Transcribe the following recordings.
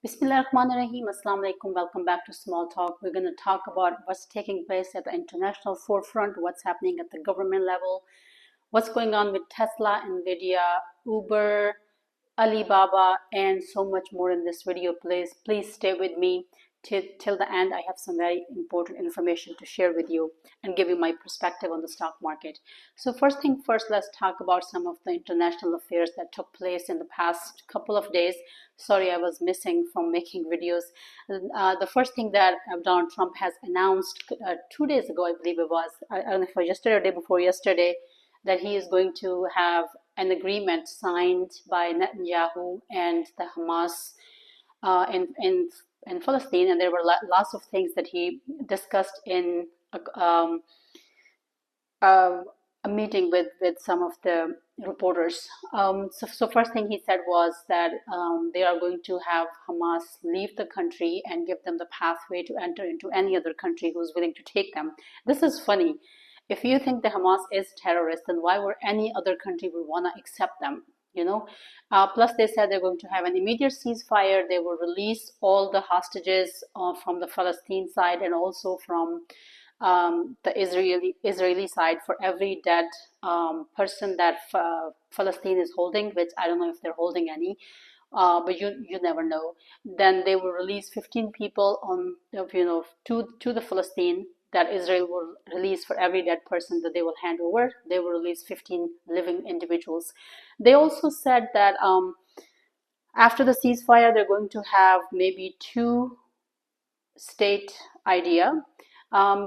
Bismillahirrahmanirrahim. Assalamu alaikum. Welcome back to Small Talk. We're going to talk about what's taking place at the international forefront, what's happening at the government level, what's going on with Tesla, NVDA, Uber, Alibaba, and so much more in this video. Please stay with me till the end. I have some very important information to share with you and give you my perspective on the stock market. So first thing first, let's talk about some of the international affairs that took place in the past couple of days. Sorry, I was missing from making videos. The first thing that Donald Trump has announced 2 days ago, I believe it was, I don't know if it was yesterday or day before yesterday, that he is going to have an agreement signed by Netanyahu and the Hamas in Palestine, and there were lots of things that he discussed in a meeting with some of the reporters. So first thing he said was that they are going to have Hamas leave the country and give them the pathway to enter into any other country who's willing to take them. This is funny. If you think the Hamas is terrorist, then why would any other country would want to accept them? Plus they said they're going to have an immediate ceasefire. They will release all the hostages from the Palestine side and also from the Israeli side for every dead person that Palestine is holding, which I don't know if they're holding any, but you never know. Then they will release 15 people on to the Palestine that Israel will release for every dead person that they will hand over. They will release 15 living individuals. They also said that after the ceasefire, they're going to have maybe two-state idea,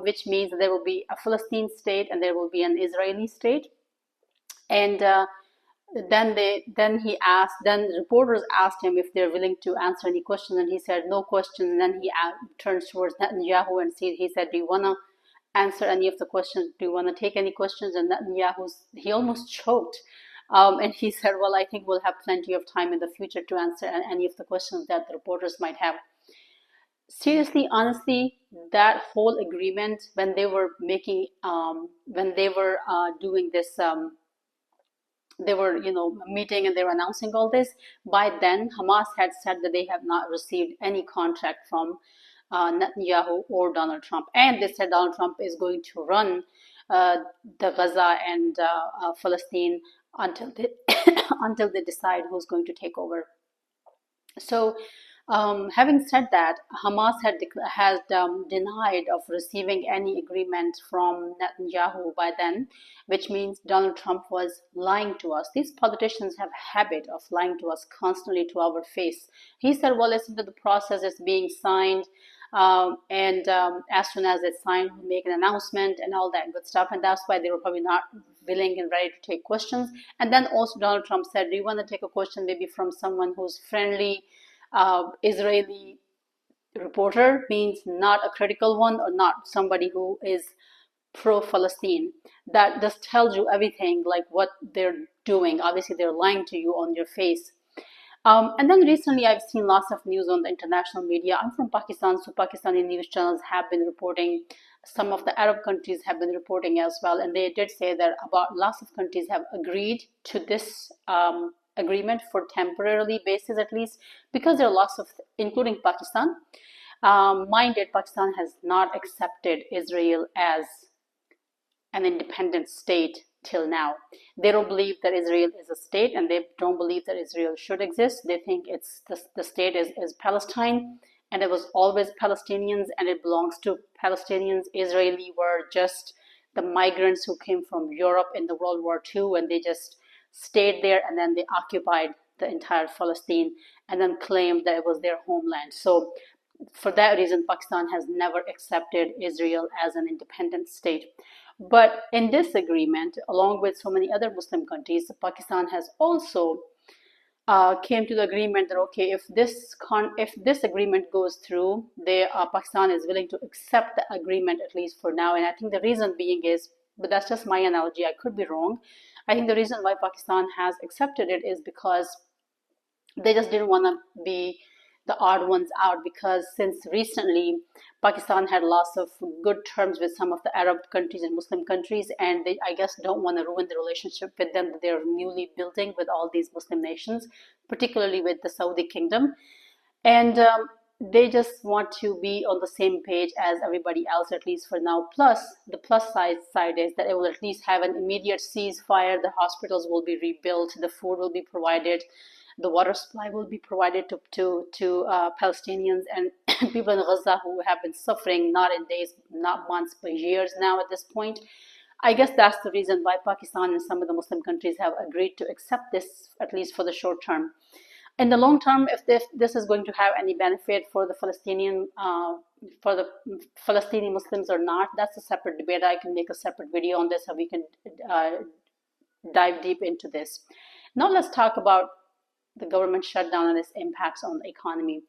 which means there will be a Palestine state and there will be an Israeli state. And then reporters asked him if they're willing to answer any questions, and he said no questions. And then he turns towards Netanyahu and he said, do you want to answer any of the questions? Do you want to take any questions? And he almost choked. And he said, well, I think we'll have plenty of time in the future to answer any of the questions that the reporters might have. Seriously, honestly, that whole agreement, when they were doing this, they were, meeting and they were announcing all this. By then, Hamas had said that they have not received any contract from Netanyahu or Donald Trump. And they said Donald Trump is going to run the Gaza and Palestine until they, until they decide who's going to take over. So, having said that, Hamas has denied of receiving any agreement from Netanyahu by then, which means Donald Trump was lying to us. These politicians have a habit of lying to us constantly to our face. He said, well, listen to the process is being signed, and as soon as it's signed, we'll make an announcement and all that good stuff. And that's why they were probably not willing and ready to take questions. And then also Donald Trump said, do you want to take a question maybe from someone who's friendly? Israeli reporter, means not a critical one or not somebody who is pro-Palestine. That just tells you everything, like what they're doing. Obviously, they're lying to you on your face. And then recently, I've seen lots of news on the international media. I'm from Pakistan, so Pakistani news channels have been reporting. Some of the Arab countries have been reporting as well, and they did say that about lots of countries have agreed to this agreement for temporarily basis, at least, because there are lots of, including Pakistan. Mind it, Pakistan has not accepted Israel as an independent state till now. They don't believe that Israel is a state, and they don't believe that Israel should exist. They think it's the state is Palestine, and it was always Palestinians, and it belongs to Palestinians. Israeli were just the migrants who came from Europe in the World War II, and they just stayed there, and then they occupied the entire Palestine and then claimed that it was their homeland. So for that reason, Pakistan has never accepted Israel as an independent state. But in this agreement, along with so many other Muslim countries, Pakistan has also came to the agreement that, okay, if this agreement goes through, Pakistan is willing to accept the agreement, at least for now. And I think the reason being is, but that's just my analogy, I could be wrong. I think the reason why Pakistan has accepted it is because they just didn't want to be the odd ones out, because since recently Pakistan had lots of good terms with some of the Arab countries and Muslim countries, and they, I guess, don't want to ruin the relationship with them that they're newly building with all these Muslim nations, particularly with the Saudi kingdom. And they just want to be on the same page as everybody else, at least for now. Plus, the plus side is that it will at least have an immediate ceasefire. The hospitals will be rebuilt, the food will be provided, the water supply will be provided to Palestinians and people in Gaza who have been suffering not in days, not months, but years now at this point. I guess that's the reason why Pakistan and some of the Muslim countries have agreed to accept this, at least for the short term. In the long term, if this is going to have any benefit for the Palestinian Muslims or not, that's a separate debate. I can make a separate video on this, and we can dive deep into this. Now let's talk about the government shutdown and its impacts on the economy.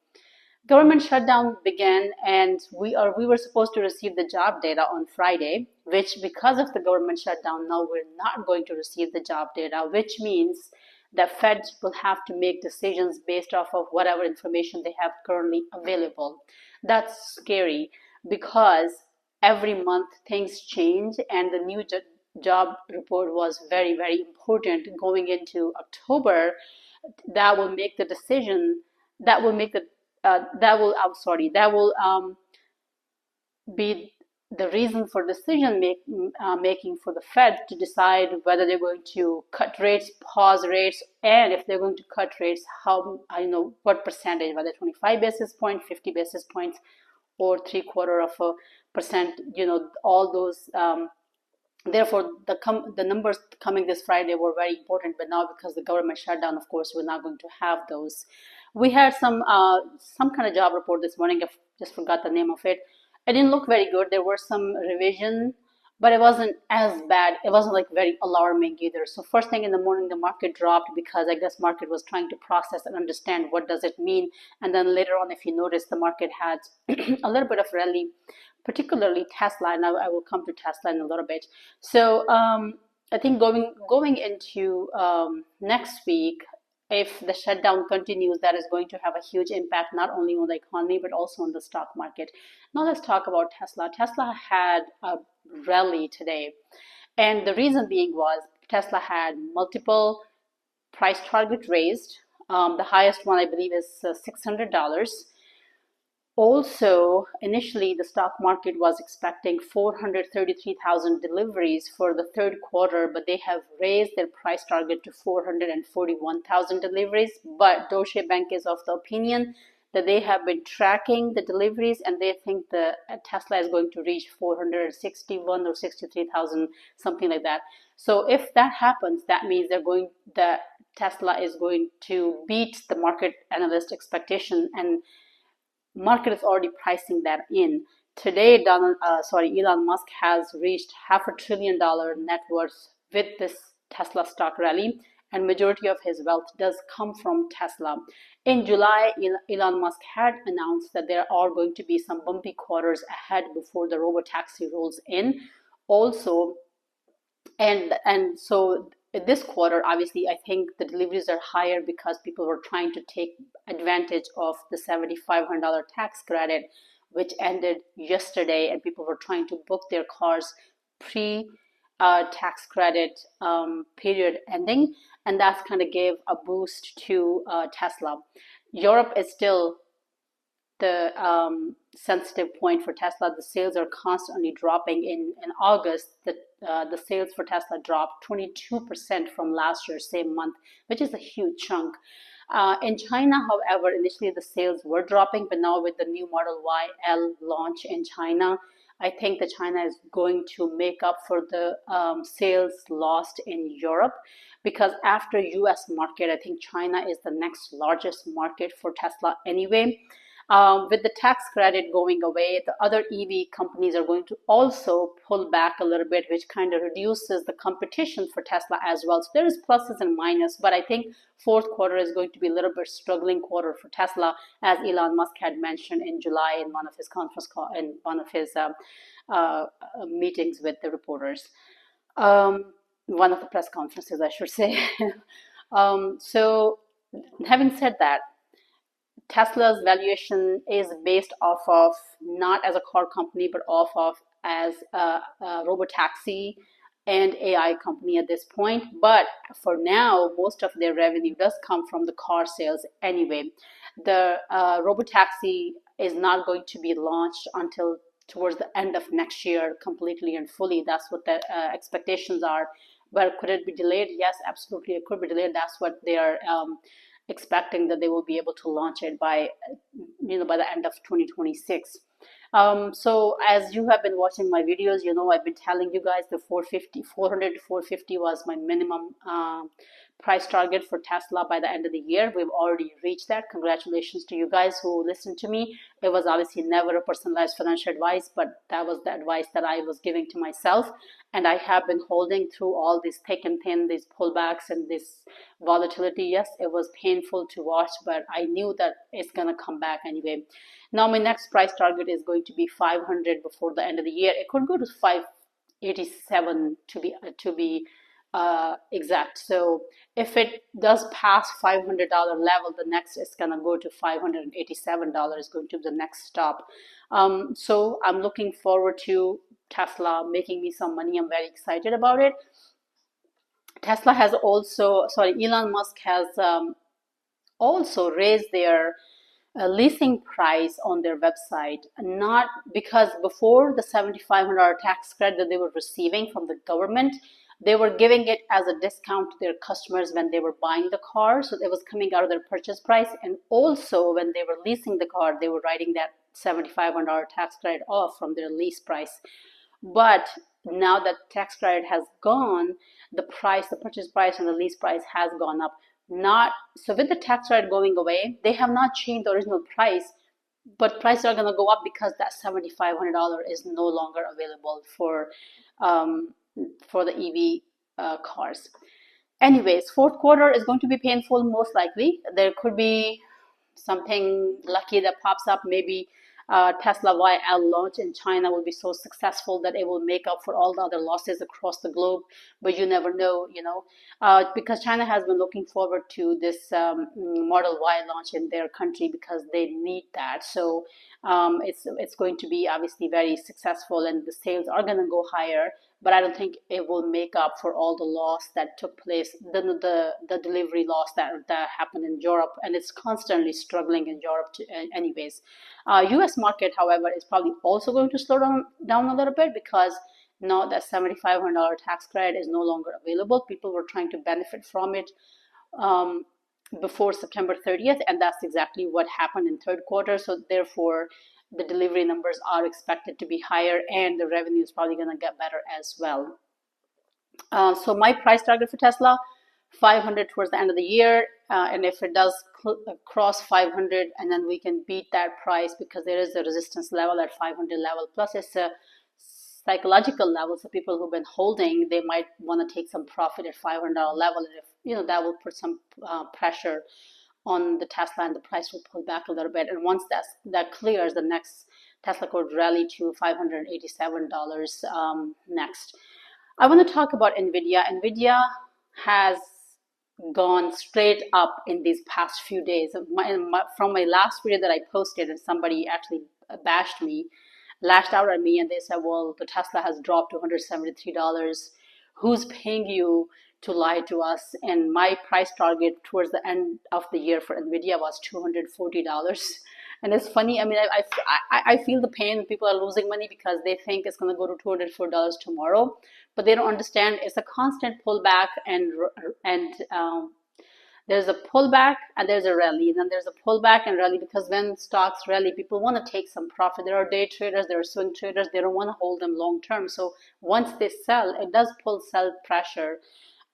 Government shutdown began, and we were supposed to receive the job data on Friday, which, because of the government shutdown, now we're not going to receive the job data, which means the Fed will have to make decisions based off of whatever information they have currently available. That's scary because every month things change, and the new job report was very, very important going into October. That will make the decision. That will make the that will be the reason for decision making for the Fed to decide whether they're going to cut rates, pause rates, and if they're going to cut rates, how, what percentage, whether 25 basis points, 50 basis points, or 0.75%, all those. Therefore, the numbers coming this Friday were very important, but now because the government shutdown, of course, we're not going to have those. We had some kind of job report this morning. I just forgot the name of it. It didn't look very good. There were some revision, but it wasn't as bad. It wasn't like very alarming either. So first thing in the morning, the market dropped because I guess market was trying to process and understand what does it mean. And then later on, if you notice, the market had a little bit of rally, particularly Tesla. And I will come to Tesla in a little bit. So I think going into next week, if the shutdown continues, that is going to have a huge impact not only on the economy but also on the stock market. Now let's talk about Tesla. Tesla had a rally today, and the reason being was Tesla had multiple price targets raised. The highest one, I believe, is $600. Also, initially, the stock market was expecting 433,000 deliveries for the third quarter, but they have raised their price target to 441,000 deliveries. But Deutsche Bank is of the opinion that they have been tracking the deliveries, and they think the Tesla is going to reach 461 or 63,000, something like that. So if that happens, that means that Tesla is going to beat the market analyst expectation, and market is already pricing that in. Today, Elon Musk has reached $500 billion net worth with this Tesla stock rally, and majority of his wealth does come from Tesla. In July, Elon Musk had announced that there are going to be some bumpy quarters ahead before the robotaxi rolls in. Also, and so this quarter, obviously, I think the deliveries are higher because people were trying to take advantage of the $7,500 tax credit, which ended yesterday, and people were trying to book their cars pre-tax credit period ending, and that's kind of gave a boost to Tesla. Europe is still the sensitive point for Tesla. The sales are constantly dropping. In August, the sales for Tesla dropped 22% from last year, same month, which is a huge chunk. In China, however, initially the sales were dropping, but now with the new Model Y L launch in China, I think that China is going to make up for the sales lost in Europe, because after US market, I think China is the next largest market for Tesla anyway. With the tax credit going away, the other EV companies are going to also pull back a little bit, which kind of reduces the competition for Tesla as well. So there is pluses and minuses, but I think fourth quarter is going to be a little bit struggling quarter for Tesla, as Elon Musk had mentioned in July in one of his conference call, in one of his meetings with the reporters, one of the press conferences, I should say. So having said that, Tesla's valuation is based off of not as a car company, but off of as a robotaxi and AI company at this point. But for now, most of their revenue does come from the car sales anyway. The robotaxi is not going to be launched until towards the end of next year, completely and fully. That's what the expectations are. But could it be delayed? Yes, absolutely, it could be delayed. That's what they are expecting, that they will be able to launch it by, by the end of 2026. So as you have been watching my videos, I've been telling you guys the 400 to 450 was my minimum price target for Tesla by the end of the year. We've already reached that. Congratulations to you guys who listened to me. It was obviously never a personalized financial advice, but that was the advice that I was giving to myself. And I have been holding through all this thick and thin, these pullbacks and this volatility. Yes, it was painful to watch, but I knew that it's going to come back anyway. Now my next price target is going to be 500 before the end of the year. It could go to 587 to be exact. So if it does pass $500 level, the next is gonna go to $587, going to be the next stop. So I'm looking forward to Tesla making me some money. I'm very excited about it. Tesla has also, Elon Musk has also raised their leasing price on their website, not because before the $7,500 tax credit that they were receiving from the government, they were giving it as a discount to their customers when they were buying the car. So it was coming out of their purchase price. And also when they were leasing the car, they were writing that $7,500 tax credit off from their lease price. But now that tax credit has gone, the purchase price and the lease price has gone up. Not so with the tax credit going away, they have not changed the original price, but prices are going to go up because that $7,500 is no longer available for the EV cars. Anyways, fourth quarter is going to be painful, most likely. There could be something lucky that pops up. Maybe Tesla YL launch in China will be so successful that it will make up for all the other losses across the globe. But you never know, because China has been looking forward to this Model Y launch in their country because they need that. So it's going to be obviously very successful, and the sales are going to go higher. But I don't think it will make up for all the loss that took place, the delivery loss that happened in Europe, and it's constantly struggling in Europe anyways. U.S. market, however, is probably also going to slow down a little bit because now that $7,500 tax credit is no longer available. People were trying to benefit from it before September 30th, and that's exactly what happened in third quarter. So therefore, the delivery numbers are expected to be higher, and the revenue is probably going to get better as well. So my price target for Tesla, 500 towards the end of the year, and if it does cross 500, and then we can beat that price because there is a resistance level at 500 level, plus it's a psychological level. So people who've been holding, they might want to take some profit at $500 level, and if that will put some pressure on the Tesla, and the price will pull back a little bit. And once that clears, the next Tesla could rally to $587 next. I want to talk about NVIDIA. NVIDIA has gone straight up in these past few days. From my last video that I posted, and somebody actually lashed out at me, and they said, well, the Tesla has dropped to $173. Who's paying you to lie to us? And my price target towards the end of the year for NVIDIA was $240. And it's funny, I mean, I feel the pain when people are losing money because they think it's going to go to $204 tomorrow, but they don't understand it's a constant pullback, and there's a pullback and there's a rally, and then there's a pullback and rally, because when stocks rally, people want to take some profit. There are day traders, there are swing traders, they don't want to hold them long term. So once they sell, it does pull sell pressure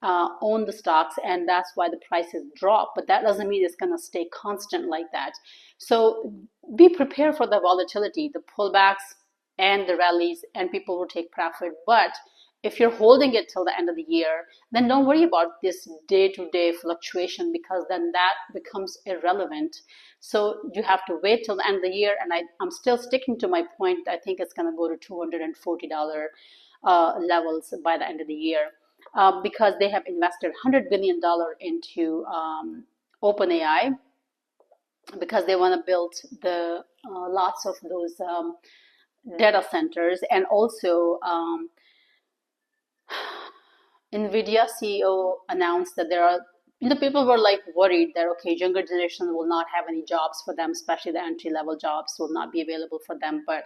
on the stocks, and that's why the prices drop. But that doesn't mean it's going to stay constant like that. So be prepared for the volatility, the pullbacks and the rallies, and people will take profit. But if you're holding it till the end of the year, then don't worry about this day-to-day fluctuation, because then that becomes irrelevant. So you have to wait till the end of the year, and I'm still sticking to my point. I think it's going to go to $240 levels by the end of the year, because they have invested $100 billion into OpenAI, because they want to build the lots of those data centers, and also NVIDIA CEO announced that there are, people were like worried that, okay, younger generation will not have any jobs for them, especially the entry-level jobs will not be available for them. But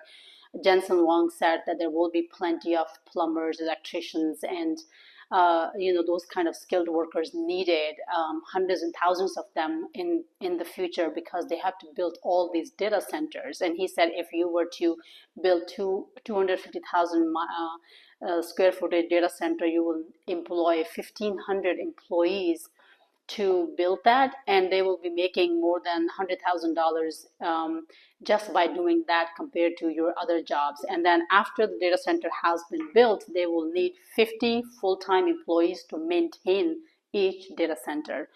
Jensen Huang said that there will be plenty of plumbers, electricians, and those kind of skilled workers needed, hundreds and thousands of them in the future, because they have to build all these data centers. And he said if you were to build 250,000 square footage data center, you will employ 1,500 employees to build that, and they will be making more than $100,000 just by doing that compared to your other jobs. And then after the data center has been built, they will need 50 full-time employees to maintain each data center,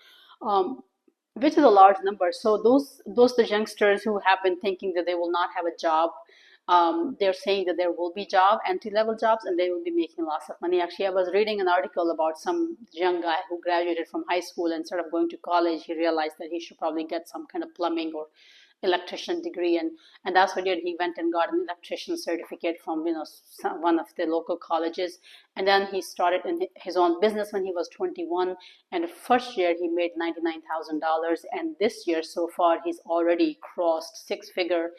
which is a large number. So those the youngsters who have been thinking that they will not have a job, they're saying that there will be entry-level jobs, and they will be making lots of money. Actually, I was reading an article about some young guy who graduated from high school, and instead of going to college, he realized that he should probably get some kind of plumbing or electrician degree, and that's what he did. He went and got an electrician certificate from one of the local colleges, and then he started in his own business when he was 21. And the first year he made $99,000, and this year so far he's already crossed six-figure,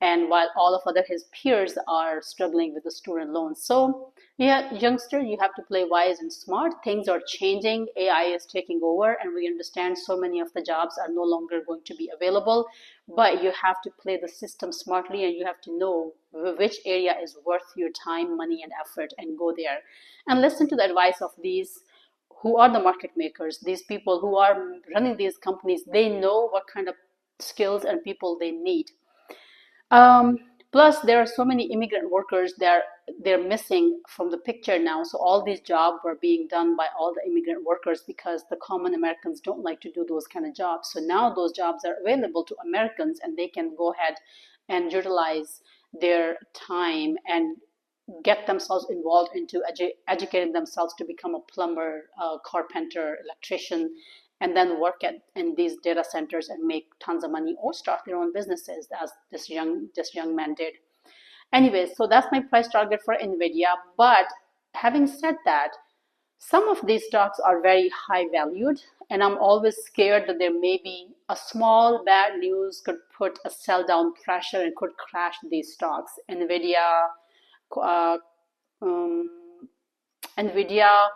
and while all of his peers are struggling with the student loans. So yeah, youngster, you have to play wise and smart. Things are changing. AI is taking over, and we understand so many of the jobs are no longer going to be available. But you have to play the system smartly, and you have to know which area is worth your time, money, and effort, and go there. And listen to the advice of these who are the market makers, these people who are running these companies. They know what kind of skills and people they need. Plus, there are so many immigrant workers that they're missing from the picture now. So all these jobs were being done by all the immigrant workers, because the common Americans don't like to do those kind of jobs. So now those jobs are available to Americans, and they can go ahead and utilize their time and get themselves involved into educating themselves to become a plumber, carpenter, electrician, and then work in these data centers and make tons of money, or start their own businesses, as this young man did. Anyway, so that's my price target for NVIDIA. But having said that, some of these stocks are very high valued, and I'm always scared that there may be a small bad news could put a sell down pressure and could crash these stocks. uh, NVIDIA,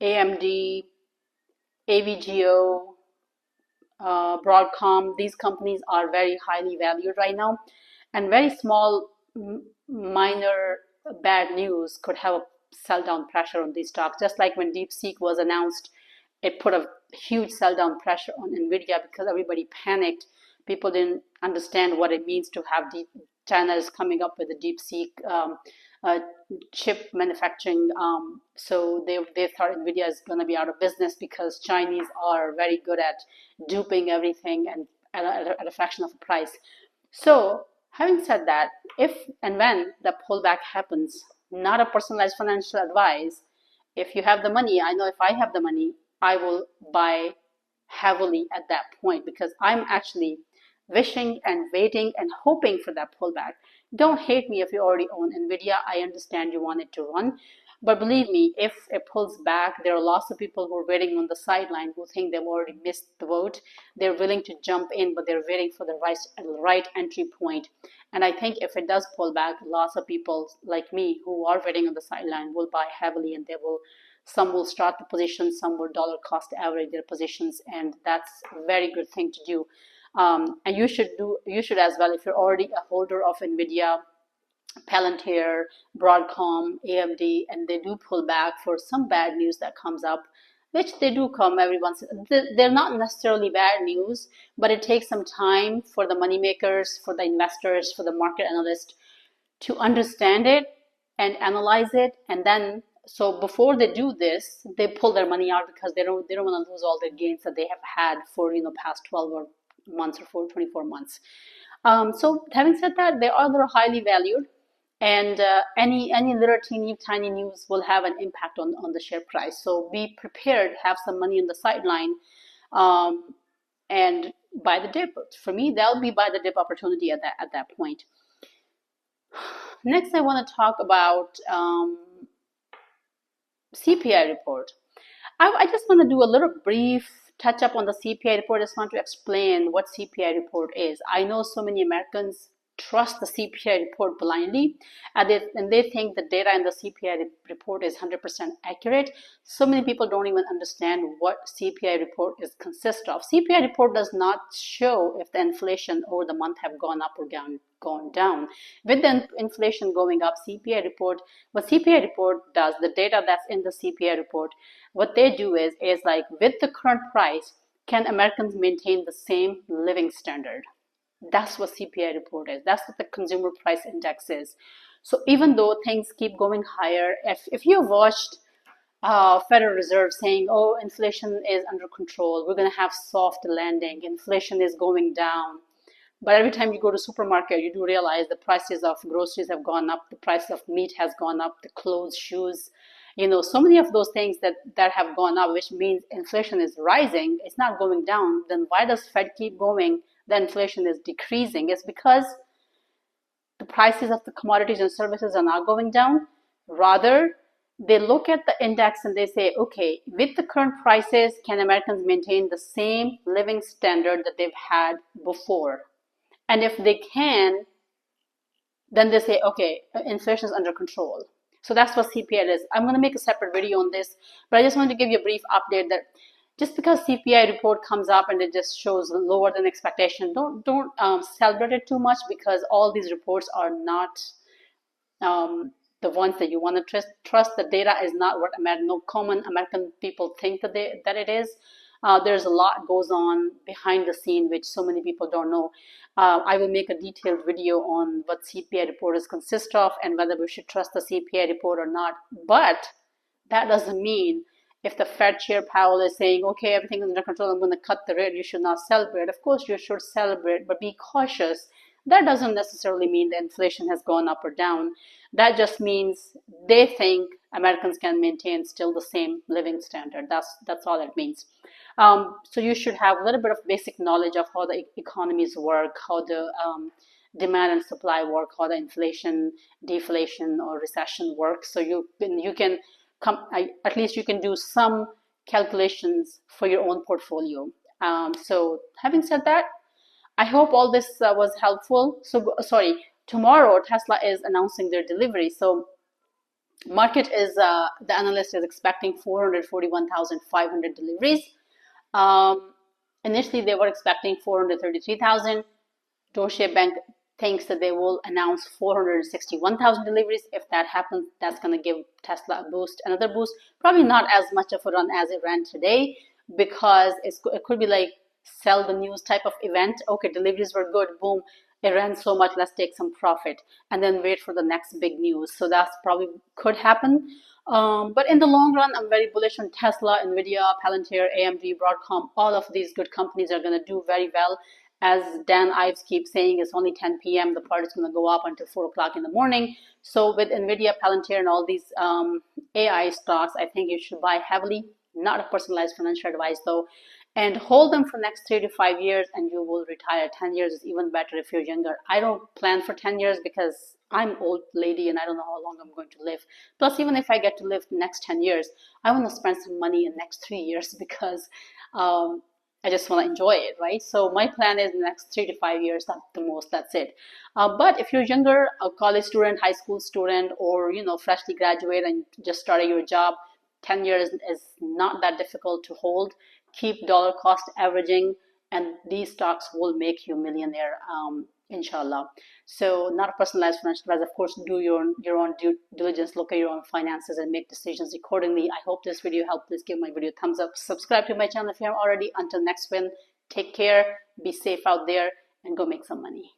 AMD, AVGO, Broadcom, these companies are very highly valued right now, and very small, minor bad news could have a sell down pressure on these stocks. Just like when DeepSeek was announced, it put a huge sell down pressure on NVIDIA because everybody panicked. People didn't understand what it means to have China is coming up with a DeepSeek chip manufacturing. So they thought NVIDIA is going to be out of business, because Chinese are very good at duping everything and at a fraction of the price. So having said that, if and when the pullback happens, not a personalized financial advice, if you have the money, I know if I have the money, I will buy heavily at that point, because I'm actually wishing and waiting and hoping for that pullback. Don't hate me if you already own NVIDIA. I understand you want it to run. But believe me, if it pulls back, there are lots of people who are waiting on the sideline who think they've already missed the boat. They're willing to jump in, but they're waiting for the right entry point. And I think if it does pull back, lots of people like me who are waiting on the sideline will buy heavily, and some will start the position, some will dollar cost average their positions, and that's a very good thing to do. And you should as well, if you're already a holder of NVIDIA, Palantir, Broadcom, AMD, and they do pull back for some bad news that comes up, which they do come every once. They're not necessarily bad news, but it takes some time for the money makers, for the investors, for the market analysts to understand it and analyze it, and then so before they do this, they pull their money out, because they don't want to lose all the gains that they have had for past 12 or months or 24 months. So having said that, they are highly valued, and any little teeny tiny news will have an impact on the share price. So be prepared, have some money on the sideline, and buy the dip. For me, that'll be buy the dip opportunity at that point. Next, I want to talk about CPI report. I just want to do a little brief touch up on the CPI report. I just want to explain what CPI report is. I know so many Americans trust the CPI report blindly, and they think the data in the CPI report is 100% accurate. So many people don't even understand what CPI report is consist of. CPI report does not show if the inflation over the month have gone up or gone down. With the inflation going up, what CPI report does, the data that's in the CPI report, what they do is like, with the current price, can Americans maintain the same living standard? That's what CPI report is. That's what the consumer price index is. So even though things keep going higher, if you watched Federal Reserve saying, oh, inflation is under control, we're going to have soft landing, inflation is going down. But every time you go to supermarket, you do realize the prices of groceries have gone up, the price of meat has gone up, the clothes, shoes, so many of those things that have gone up, which means inflation is rising, it's not going down. Then why does Fed keep going? The inflation is decreasing. It's because the prices of the commodities and services are not going down. Rather, they look at the index and they say, okay, with the current prices, can Americans maintain the same living standard that they've had before? And if they can, then they say, okay, inflation is under control. So that's what CPI is. I'm going to make a separate video on this, but I just wanted to give you a brief update that just because CPI report comes up and it just shows lower than expectation, don't celebrate it too much, because all these reports are not the ones that you want to trust. The data is not what no common American people think that it is. There's a lot goes on behind the scene which so many people don't know. I will make a detailed video on what CPI reports consist of and whether we should trust the CPI report or not. But that doesn't mean if the Fed Chair Powell is saying, okay, everything is under control, I'm going to cut the rate, you should not celebrate. Of course, you should celebrate, but be cautious. That doesn't necessarily mean the inflation has gone up or down. That just means they think Americans can maintain still the same living standard. That's all it means. So you should have a little bit of basic knowledge of how the economies work, how the demand and supply work, how the inflation, deflation, or recession works. So you can at least you can do some calculations for your own portfolio. So having said that, I hope all this was helpful. So sorry, tomorrow Tesla is announcing their delivery. So market is the analyst is expecting 441,500 deliveries. Initially they were expecting 433,000. Deutsche Bank thinks that they will announce 461,000 deliveries. If that happens, that's going to give Tesla a boost, another boost. Probably not as much of a run as it ran today, because it could be like sell the news type of event. Okay, deliveries were good, boom, it ran so much, let's take some profit, and then wait for the next big news. So that's probably could happen. But in the long run, I'm very bullish on Tesla, NVIDIA, Palantir, AMD, Broadcom. All of these good companies are going to do very well. As Dan Ives keeps saying, it's only 10 p.m. The party's going to go up until 4 o'clock in the morning. So with NVIDIA, Palantir, and all these AI stocks, I think you should buy heavily. Not a personalized financial advice though. And hold them for next 3 to 5 years and you will retire. 10 years is even better if you're younger. I don't plan for 10 years because I'm old lady and I don't know how long I'm going to live. Plus, even if I get to live the next 10 years, I want to spend some money in the next 3 years because I just want to enjoy it, right? So my plan is the next 3 to 5 years, at the most, that's it. But if you're younger, a college student, high school student, or freshly graduated and just started your job, 10 years is not that difficult to hold. Keep dollar cost averaging, and these stocks will make you a millionaire, inshallah. So not a personalized financial advice. Of course, do your own due diligence, look at your own finances and make decisions accordingly. I hope this video helped. Please give my video a thumbs up. Subscribe to my channel if you haven't already. Until next one, take care, be safe out there, and go make some money.